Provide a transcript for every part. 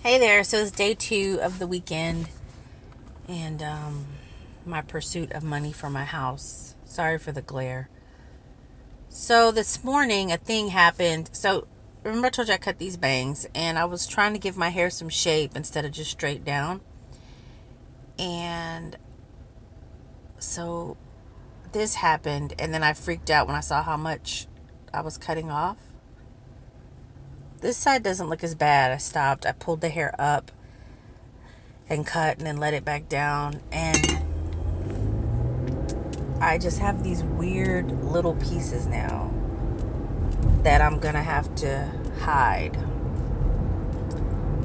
Hey there, so it's day 2 of the weekend and my pursuit of money for my house. Sorry for the glare. So this morning a thing happened. So remember I told you I cut these bangs and I was trying to give my hair some shape instead of just straight down. And so this happened and then I freaked out when I saw how much I was cutting off. This side doesn't look as bad. I stopped. I pulled the hair up and cut and then let it back down. And I just have these weird little pieces now that I'm going to have to hide.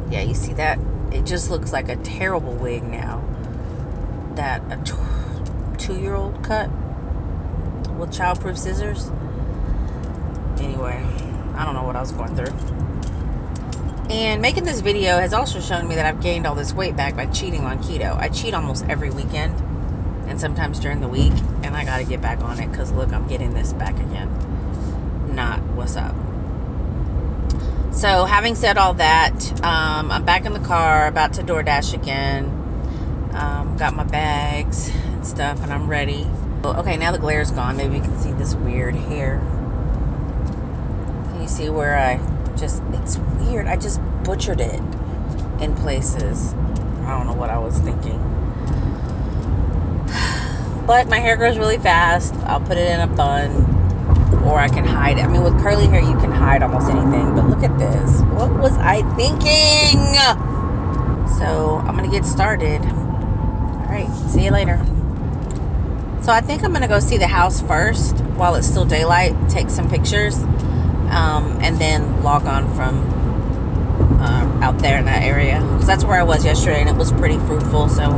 Yeah, you see that? It just looks like a terrible wig now. That a 2-year-old cut with childproof scissors. Anyway, I don't know what I was going through. And making this video has also shown me that I've gained all this weight back by cheating on keto. I cheat almost every weekend and sometimes during the week, and I gotta get back on it because look, I'm getting this back again. Not what's up. So having said all that, I'm back in the car, about to Doordash again. Got my bags and stuff, and I'm ready. Okay, now the glare's gone. Maybe you can see this weird hair. Can you see where it's weird. I just butchered it in places. I don't know what I was thinking. But my hair grows really fast. I'll put it in a bun or I can hide it. I mean, with curly hair, you can hide almost anything. But look at this. What was I thinking? So I'm going to get started. All right. See you later. So I think I'm going to go see the house first while it's still daylight. Take some pictures. And then log on from out there in that area, because that's where I was yesterday and it was pretty fruitful, so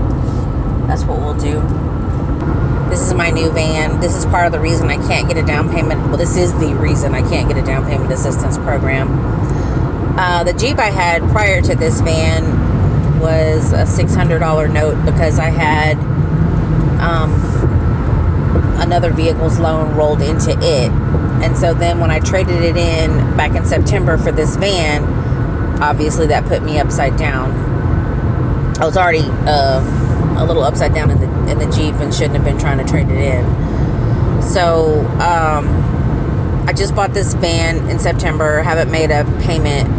that's what we'll do. This is my new van. This is part of the reason I can't get a down payment. Well, this is the reason I can't get a down payment assistance program. The Jeep I had prior to this van was a $600 note because I had another vehicle's loan rolled into it. And so then when I traded it in back in September for this van, obviously that put me upside down. I was already a little upside down in the Jeep and shouldn't have been trying to trade it in. So I just bought this van in September. Haven't made a payment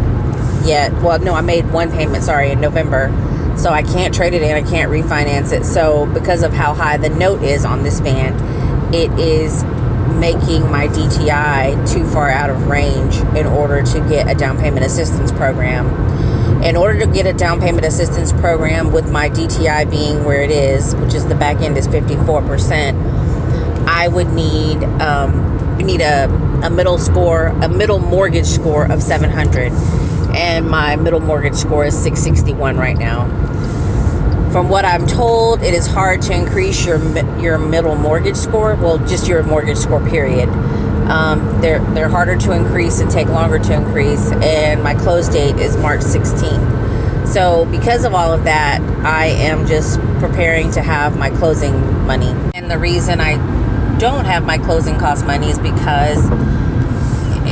yet. Well, no, I made one payment, in November. So I can't trade it in. I can't refinance it. So because of how high the note is on this van, it is making my DTI too far out of range in order to get a down payment assistance program. In order to get a down payment assistance program with my DTI being where it is, which is the back end is 54%, I would need a middle mortgage score of 700, and my middle mortgage score is 661 right now. From what I'm told, it is hard to increase your middle mortgage score. Well, just your mortgage score, period. They're harder to increase and take longer to increase. And my close date is March 16th. So because of all of that, I am just preparing to have my closing money. And the reason I don't have my closing cost money is because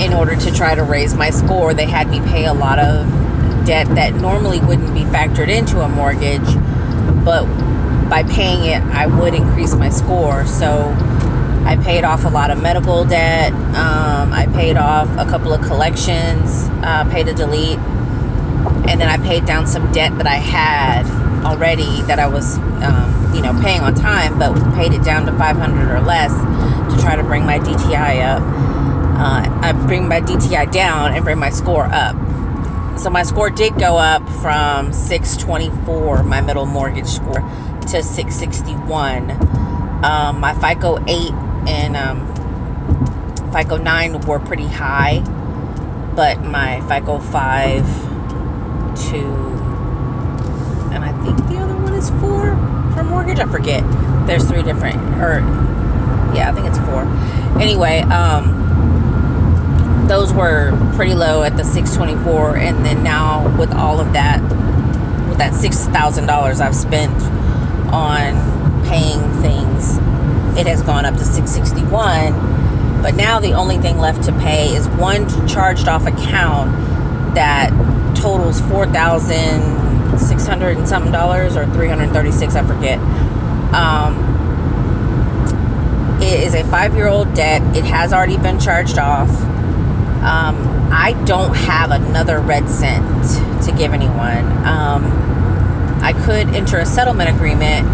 in order to try to raise my score, they had me pay a lot of debt that normally wouldn't be factored into a mortgage. But by paying it, I would increase my score. So I paid off a lot of medical debt. I paid off a couple of collections, paid a delete. And then I paid down some debt that I had already that I was, paying on time, but paid it down to 500 or less to try to bring my DTI up. I bring my DTI down and bring my score up. So my score did go up from 624, my middle mortgage score, to 661. My FICO 8 and FICO 9 were pretty high, but my FICO 5, 2, and I think the other one is 4 for mortgage. I forget. There's 3 different, I think it's 4. Anyway, those were pretty low at the 624, and then now with all of that, with that $6,000 I've spent on paying things, it has gone up to 661. But now the only thing left to pay is one charged off account that totals $4,600 and something dollars, or $336, I forget. It is a 5-year-old debt. It has already been charged off. I don't have another red cent to give anyone. I could enter a settlement agreement,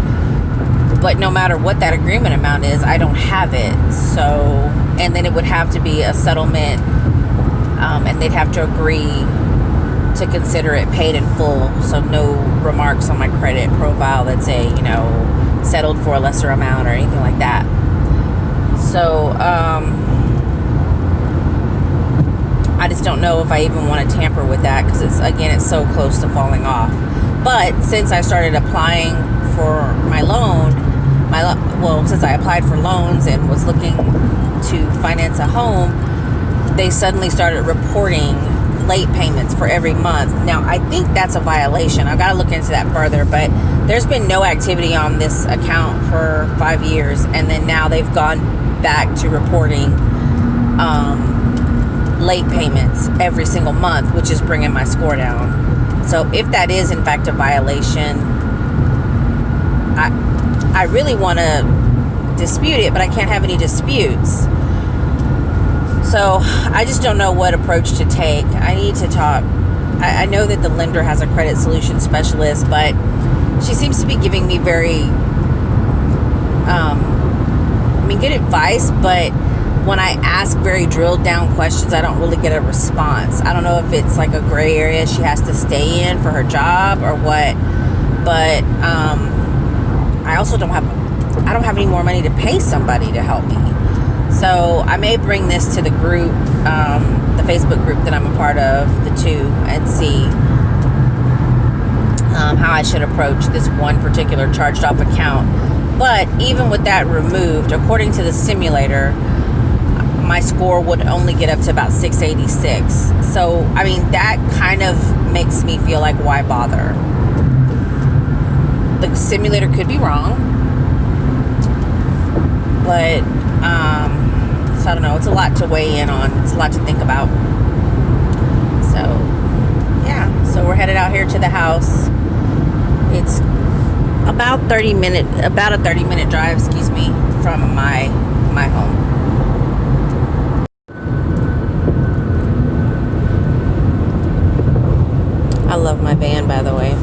but no matter what that agreement amount is, I don't have it. So, and then it would have to be a settlement, and they'd have to agree to consider it paid in full. So no remarks on my credit profile that say, settled for a lesser amount or anything like that. So, I just don't know if I even want to tamper with that, because it's so close to falling off. But since I started applying for my loan, since I applied for loans and was looking to finance a home, they suddenly started reporting late payments for every month. Now, I think that's a violation. I've got to look into that further, but there's been no activity on this account for 5 years, and then now they've gone back to reporting late payments every single month, which is bringing my score down. So if that is in fact a violation, I really want to dispute it, but I can't have any disputes. So I just don't know what approach to take. I need to talk. I know that the lender has a credit solution specialist, but she seems to be giving me very good advice, but when I ask very drilled down questions, I don't really get a response. I don't know if it's like a gray area she has to stay in for her job or what, but I also don't have any more money to pay somebody to help me. So I may bring this to the group, the Facebook group that I'm a part of, the two, and see how I should approach this one particular charged off account. But even with that removed, according to the simulator, my score would only get up to about 686. So, that kind of makes me feel like, why bother? The simulator could be wrong. But, so I don't know. It's a lot to weigh in on. It's a lot to think about. So, yeah. So we're headed out here to the house. It's about a 30-minute drive, from my home. I love my van, by the way.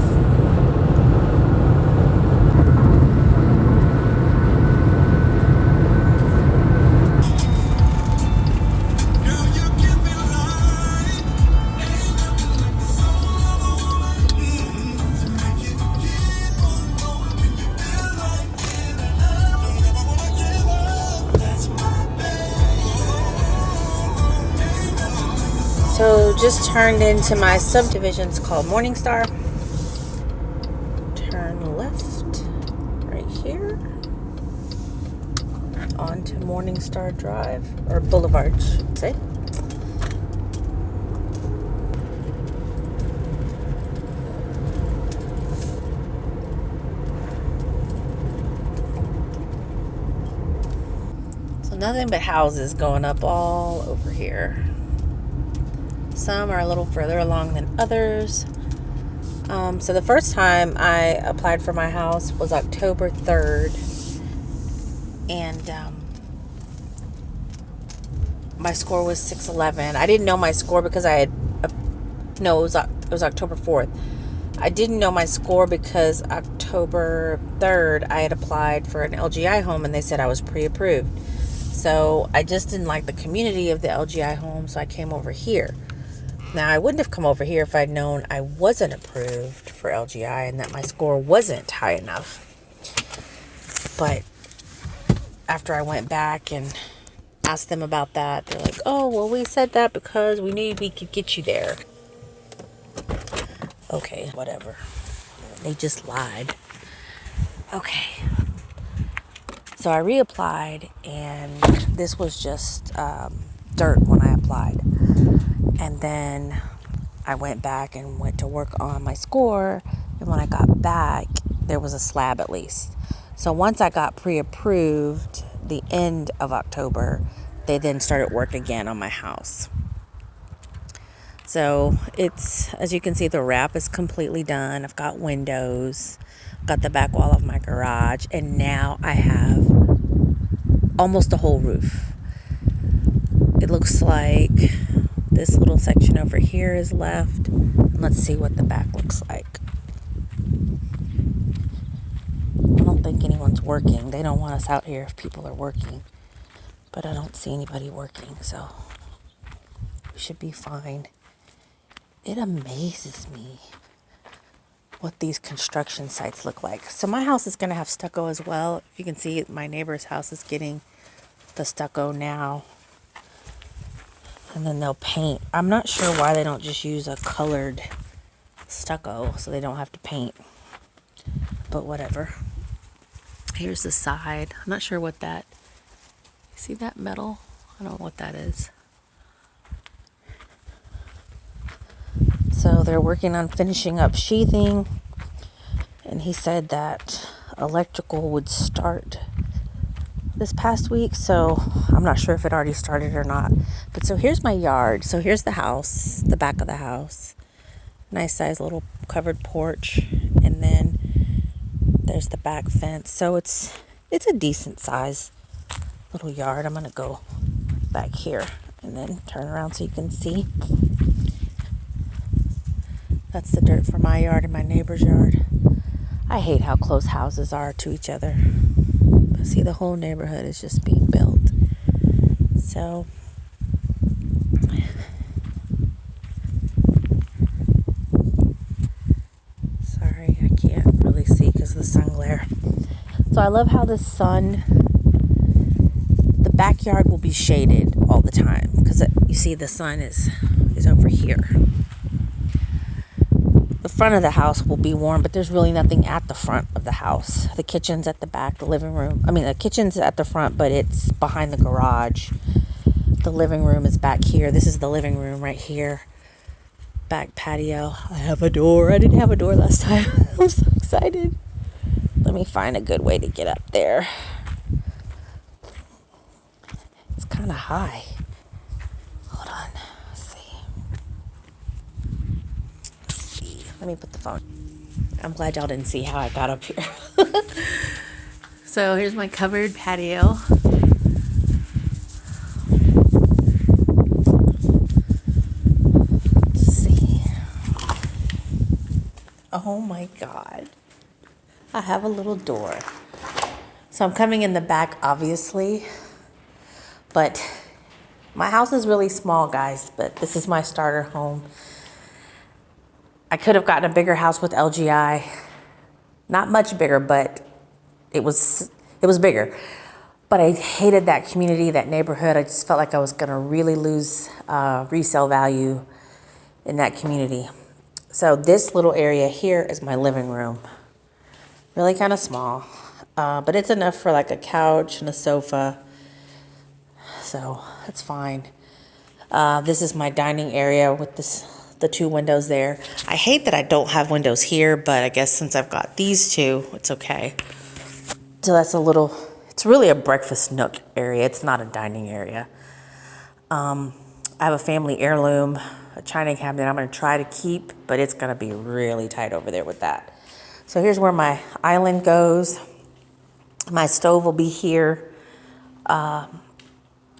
So just turned into my subdivision. It's called Morningstar. Turn left right here onto Morningstar Drive, or Boulevard, I should say. So nothing but houses going up all over here. Some are a little further along than others. So the first time I applied for my house was October 3rd. And my score was 611. I didn't know my score because it was October 4th. I didn't know my score because October 3rd I had applied for an LGI home and they said I was pre-approved. So I just didn't like the community of the LGI home, so I came over here. Now, I wouldn't have come over here if I'd known I wasn't approved for LGI and that my score wasn't high enough. But after I went back and asked them about that, they're like, oh, well, we said that because we knew we could get you there. Okay, whatever. They just lied. Okay. So I reapplied, and this was just dirt when I applied. And then I went back and went to work on my score. And when I got back, there was a slab at least. So once I got pre-approved the end of October, they then started work again on my house. So it's, as you can see, the wrap is completely done. I've got windows, got the back wall of my garage, and now I have almost a whole roof. It looks like this little section over here is left. Let's see what the back looks like. I don't think anyone's working. They don't want us out here if people are working. But I don't see anybody working, so we should be fine. It amazes me what these construction sites look like. So my house is going to have stucco as well. If you can see, my neighbor's house is getting the stucco now. And then they'll paint. I'm not sure why they don't just use a colored stucco so they don't have to paint. But whatever. Here's the side. I'm not sure what that... See that metal? I don't know what that is. So they're working on finishing up sheathing, and he said that electrical would start this past week, so I'm not sure if it already started or not. But so here's my yard. So here's the house, the back of the house. Nice size little covered porch, and then there's the back fence. So it's a decent size little yard. I'm gonna go back here and then turn around so you can see. That's the dirt for my yard and my neighbor's yard. I hate how close houses are to each other. But see, the whole neighborhood is just being built. So, sorry, I can't really see because of the sun glare. So I love how the backyard will be shaded all the time because you see the sun is over here. The front of the house will be warm, but there's really nothing at the front of the house. The kitchen's at the back, the living room. I mean, the kitchen's at the front, but it's behind the garage. The living room is back here. This is the living room right here. Back patio. I have a door. I didn't have a door last time. I'm so excited. Let me find a good way to get up there. It's kind of high. Hold on. Let's see. Let me put the phone. I'm glad y'all didn't see how I got up here. So here's my covered patio. Let's see. Oh my God. I have a little door. So I'm coming in the back, obviously. But my house is really small, guys, but this is my starter home. I could have gotten a bigger house with LGI. Not much bigger, but it was bigger. But I hated that community, that neighborhood. I just felt like I was gonna really lose resale value in that community. So this little area here is my living room. Really kind of small, but it's enough for like a couch and a sofa. So that's fine. This is my dining area with the two windows there. I hate that I don't have windows here, but I guess since I've got these two, it's okay. So that's it's really a breakfast nook area. It's not a dining area. I have a family heirloom, a china cabinet I'm gonna try to keep, but it's gonna be really tight over there with that. So here's where my island goes. My stove will be here.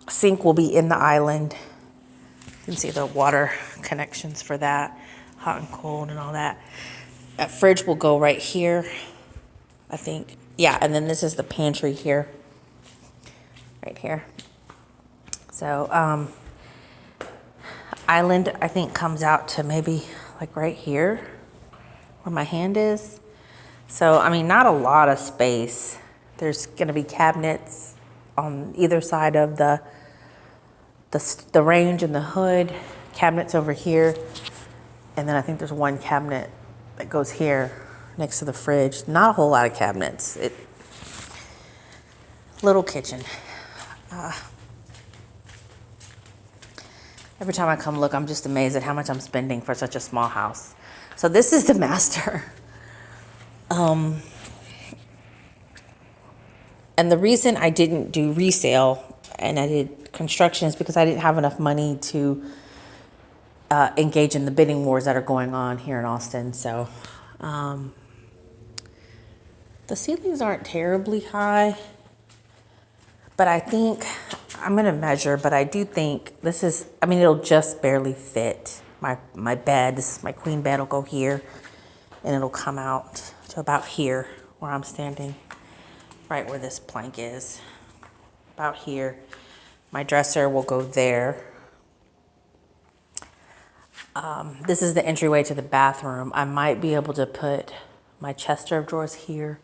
Sink will be in the island. You can see the water connections for that, hot and cold and all that. That fridge will go right here, I think. Yeah, and then this is the pantry here, right here. So island, I think, comes out to maybe like right here where my hand is. So, I mean, not a lot of space. There's gonna be cabinets on either side of the range and the hood, cabinets over here, and then I think there's one cabinet that goes here next to the fridge. Not a whole lot of cabinets. Little kitchen. Every time I come look, I'm just amazed at how much I'm spending for such a small house. So this is the master. And the reason I didn't do resale and I did construction is because I didn't have enough money to engage in the bidding wars that are going on here in Austin. So the ceilings aren't terribly high, but I think I'm going to measure, but I do think this is, I mean, it'll just barely fit my bed. This, my queen bed will go here, and it'll come out to about here where I'm standing, right where this plank is, about here. My dresser will go there. This is the entryway to the bathroom. I might be able to put my chest of drawers here.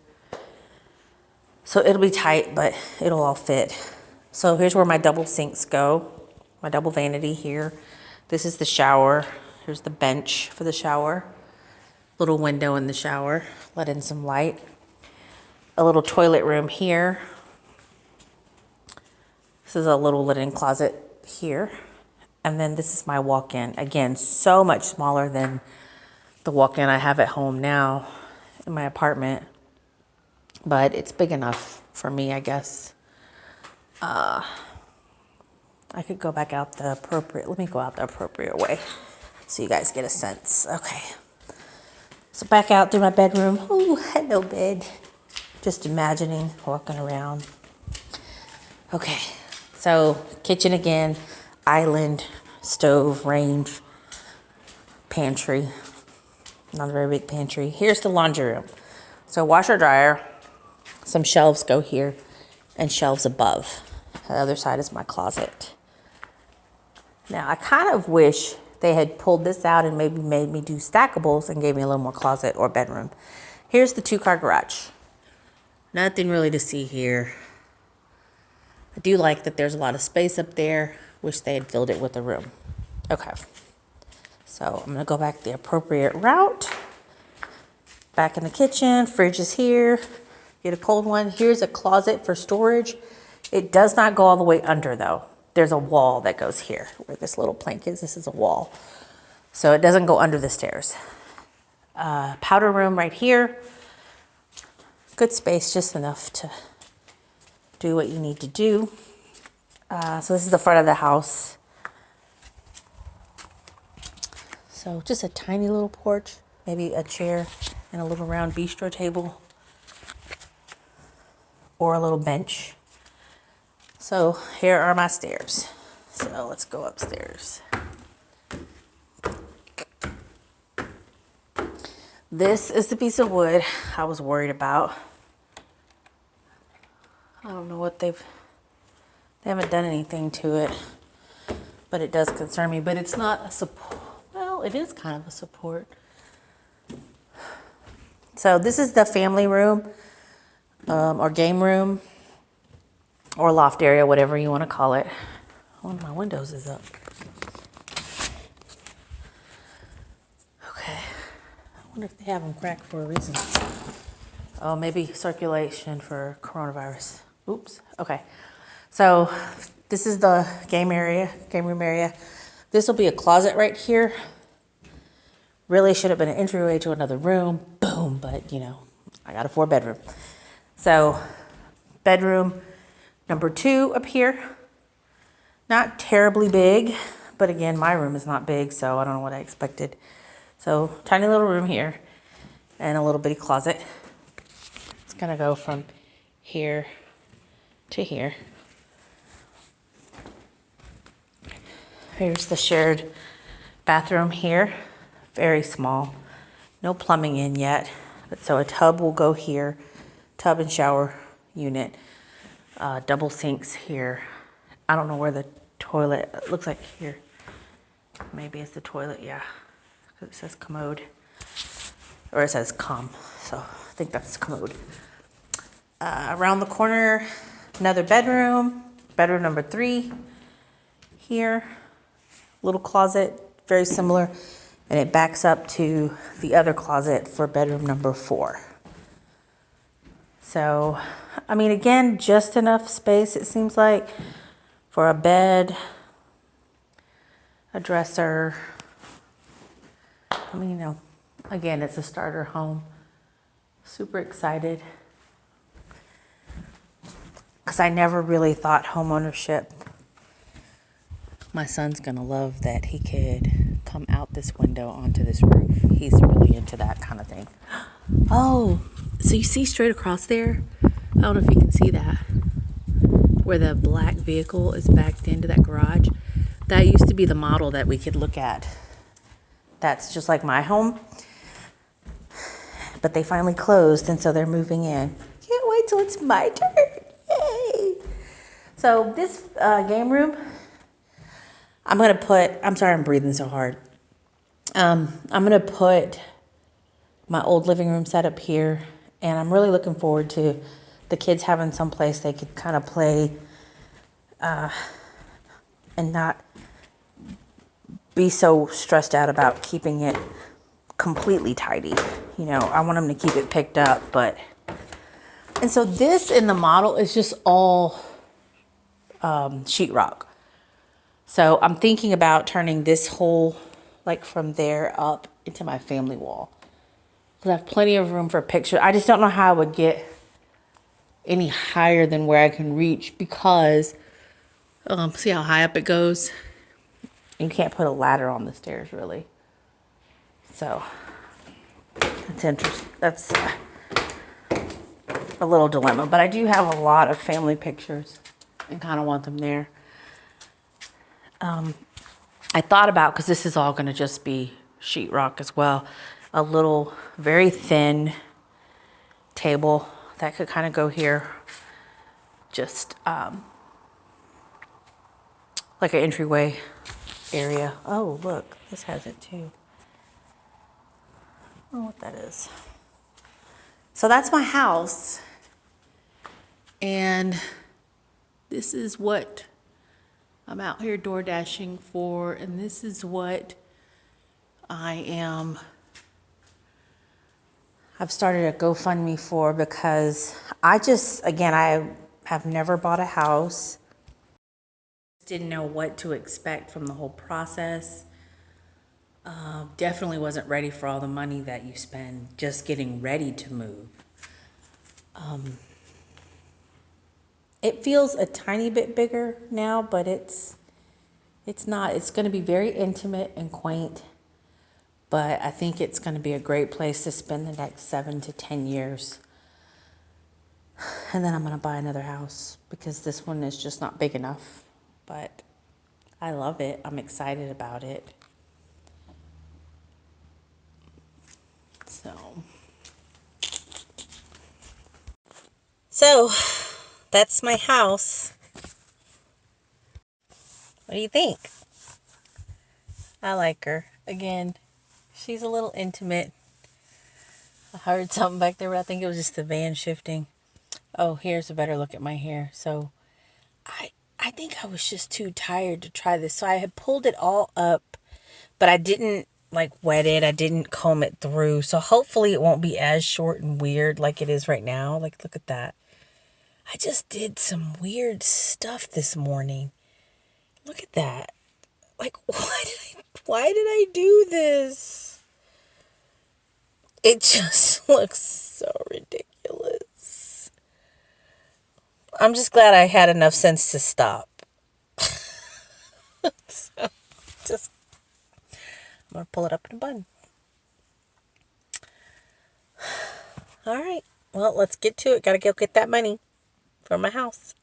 So it'll be tight, but it'll all fit. So here's where my double sinks go. My double vanity here. This is the shower. Here's the bench for the shower. Little window in the shower, let in some light. A little toilet room here. This is a little linen closet here. And then this is my walk-in. Again, so much smaller than the walk-in I have at home now in my apartment. But it's big enough for me, I guess. I could go back out the appropriate, let me go out the appropriate way so you guys get a sense. Okay. So back out through my bedroom. Ooh, hello bed. Just imagining walking around. Okay, so kitchen again, island, stove, range, pantry. Not a very big pantry. Here's the laundry room. So washer, dryer, some shelves go here, and shelves above. The other side is my closet. Now, I kind of wish they had pulled this out and maybe made me do stackables and gave me a little more closet or bedroom. Here's the 2-car garage. Nothing really to see here. I do like that there's a lot of space up there. Wish they had filled it with a room. Okay. So I'm gonna go back the appropriate route. Back in the kitchen, fridge is here. Get a cold one. Here's a closet for storage. It does not go all the way under though. There's a wall that goes here where this little plank is. This is a wall. So it doesn't go under the stairs. Powder room right here. Good space, just enough to do what you need to do. So this is the front of the house. So just a tiny little porch, maybe a chair and a little round bistro table or a little bench. So here are my stairs. So let's go upstairs. This is the piece of wood I was worried about. I don't know what they haven't done anything to it, but it does concern me. But it's not a support. Well, it is kind of a support. So this is the family room, or game room, or loft area, whatever you want to call it. One of my windows is up. Okay. I wonder if they have them cracked for a reason. Oh, maybe circulation for coronavirus. Oops. Okay. So this is the game room area. This will be a closet right here. Really should have been an entryway to another room. Boom. But, you know, I got a 4-bedroom. So bedroom number 2 up here. Not terribly big, but again, my room is not big, so I don't know what I expected. So tiny little room here and a little bitty closet. It's gonna go from here to here. Here's the shared bathroom here. Very small. No plumbing in yet. But so a tub will go here. Tub and shower unit. Double sinks here. I don't know where the toilet, it looks like here. Maybe it's the toilet, yeah. Because it says commode. Or it says com. So I think that's commode. Around the corner, another bedroom. Bedroom number 3 here. Little closet, very similar. And it backs up to the other closet for bedroom number 4. So, I mean, again, just enough space, it seems like, for a bed, a dresser. I mean, you know, again, it's a starter home. Super excited. Because I never really thought homeownership. My son's going to love that he could come out this window onto this roof. He's really into that kind of thing. Oh, so you see straight across there? I don't know if you can see that. Where the black vehicle is backed into that garage. That used to be the model that we could look at. That's just like my home. But they finally closed, and so they're moving in. Can't wait till it's my turn. Yay! So this game room, I'm going to put, I'm sorry I'm breathing so hard. I'm going to put my old living room set up here, and I'm really looking forward to the kids having some place they could kind of play and not be so stressed out about keeping it completely tidy. You know, I want them to keep it picked up, but, and so this in the model is just all sheetrock. So I'm thinking about turning this whole, like from there up into my family wall. Because I have plenty of room for pictures. I just don't know how I would get any higher than where I can reach because, see how high up it goes? You can't put a ladder on the stairs really. So that's interesting. That's a little dilemma, but I do have a lot of family pictures and kind of want them there. I thought about, because this is all going to just be sheetrock as well, a little very thin table that could kind of go here, just like an entryway area. Oh, look, this has it too. I don't know what that is. So that's my house, and this is what I'm out here Doordashing for, and this is what I've started a GoFundMe for, because I have never bought a house. Didn't know what to expect from the whole process. Definitely wasn't ready for all the money that you spend just getting ready to move. It feels a tiny bit bigger now, but it's not. It's going to be very intimate and quaint, but I think it's going to be a great place to spend the next 7 to 10 years. And then I'm going to buy another house because this one is just not big enough, but I love it. I'm excited about it. So that's my house. What do you think? I like her. Again, she's a little intimate. I heard something back there, but I think it was just the van shifting. Oh, here's a better look at my hair. So I think I was just too tired to try this. So I had pulled it all up, but I didn't like wet it. I didn't comb it through. So hopefully it won't be as short and weird like it is right now. Like, look at that. I just did some weird stuff this morning. Look at that. Like, why did I do this? It just looks so ridiculous. I'm just glad I had enough sense to stop. So, I'm going to pull it up in a bun. All right. Well, let's get to it. Got to go get that money for my house.